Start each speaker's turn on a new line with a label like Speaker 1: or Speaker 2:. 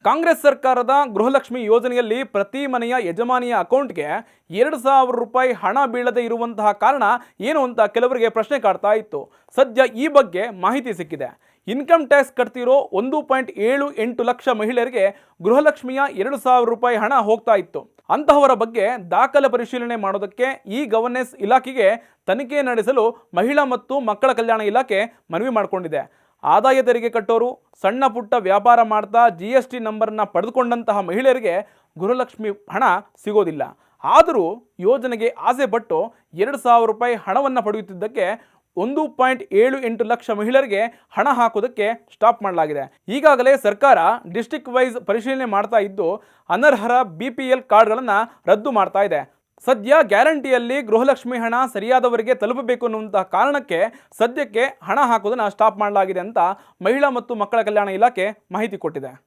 Speaker 1: ಕಾಂಗ್ರೆಸ್ ಸರ್ಕಾರದ ಗೃಹಲಕ್ಷ್ಮಿ ಯೋಜನೆಯಲ್ಲಿ ಪ್ರತಿ ಮನೆಯ ಯಜಮಾನಿಯ ಅಕೌಂಟ್ಗೆ 2,000 ರೂಪಾಯಿ ಹಣ ಬೀಳದೆ ಇರುವಂತಹ ಕಾರಣ ಏನು ಅಂತ ಕೆಲವರಿಗೆ ಪ್ರಶ್ನೆ ಕಾಡ್ತಾ ಇತ್ತು. ಸದ್ಯ ಈ ಬಗ್ಗೆ ಮಾಹಿತಿ ಸಿಕ್ಕಿದೆ. ಇನ್ಕಮ್ ಟ್ಯಾಕ್ಸ್ ಕಟ್ತಿರೋ 1.78 ಲಕ್ಷ ಮಹಿಳೆಯರಿಗೆ ಗೃಹಲಕ್ಷ್ಮಿಯ 2,000 ರೂಪಾಯಿ ಹಣ ಹೋಗ್ತಾ ಇತ್ತು. ಅಂತಹವರ ಬಗ್ಗೆ ದಾಖಲೆ ಪರಿಶೀಲನೆ ಮಾಡೋದಕ್ಕೆ ಇ ಗವರ್ನೆನ್ಸ್ ಇಲಾಖೆಗೆ ತನಿಖೆ ನಡೆಸಲು ಮಹಿಳಾ ಮತ್ತು ಮಕ್ಕಳ ಕಲ್ಯಾಣ ಇಲಾಖೆ ಮನವಿ ಮಾಡಿಕೊಂಡಿದೆ. ಆದಾಯ ತೆರಿಗೆ ಕಟ್ಟೋರು, ಸಣ್ಣ ಪುಟ್ಟ ವ್ಯಾಪಾರ ಮಾಡ್ತಾ GST ನಂಬರ್ನ ಪಡೆದುಕೊಂಡಂತಹ ಮಹಿಳೆಯರಿಗೆ ಗೃಹಲಕ್ಷ್ಮಿ ಹಣ ಸಿಗೋದಿಲ್ಲ. ಆದರೂ ಯೋಜನೆಗೆ ಆಸೆ ಪಟ್ಟು 2,000 ರೂಪಾಯಿ ಹಣವನ್ನು ಪಡೆಯುತ್ತಿದ್ದಕ್ಕೆ 1.78 ಲಕ್ಷ ಮಹಿಳೆಯರಿಗೆ ಹಣ ಹಾಕೋದಕ್ಕೆ ಸ್ಟಾಪ್ ಮಾಡಲಾಗಿದೆ. ಈಗಾಗಲೇ ಸರ್ಕಾರ ಡಿಸ್ಟ್ರಿಕ್ಟ್ ವೈಸ್ ಪರಿಶೀಲನೆ ಮಾಡ್ತಾ ಇದ್ದು ಅನರ್ಹರ BPL ಕಾರ್ಡ್ಗಳನ್ನು ರದ್ದು ಮಾಡ್ತಾ ಇದೆ. ಸದ್ಯ ಗ್ಯಾರಂಟಿಯಲ್ಲಿ ಗೃಹಲಕ್ಷ್ಮಿ ಹಣ ಸರಿಯಾದವರಿಗೆ ತಲುಪಬೇಕು ಅನ್ನುವಂತಹ ಕಾರಣಕ್ಕೆ ಸದ್ಯಕ್ಕೆ ಹಣ ಹಾಕೋದನ್ನು ಸ್ಟಾಪ್ ಮಾಡಲಾಗಿದೆ ಅಂತ ಮಹಿಳಾ ಮತ್ತು ಮಕ್ಕಳ ಕಲ್ಯಾಣ ಇಲಾಖೆ ಮಾಹಿತಿ ಕೊಟ್ಟಿದೆ.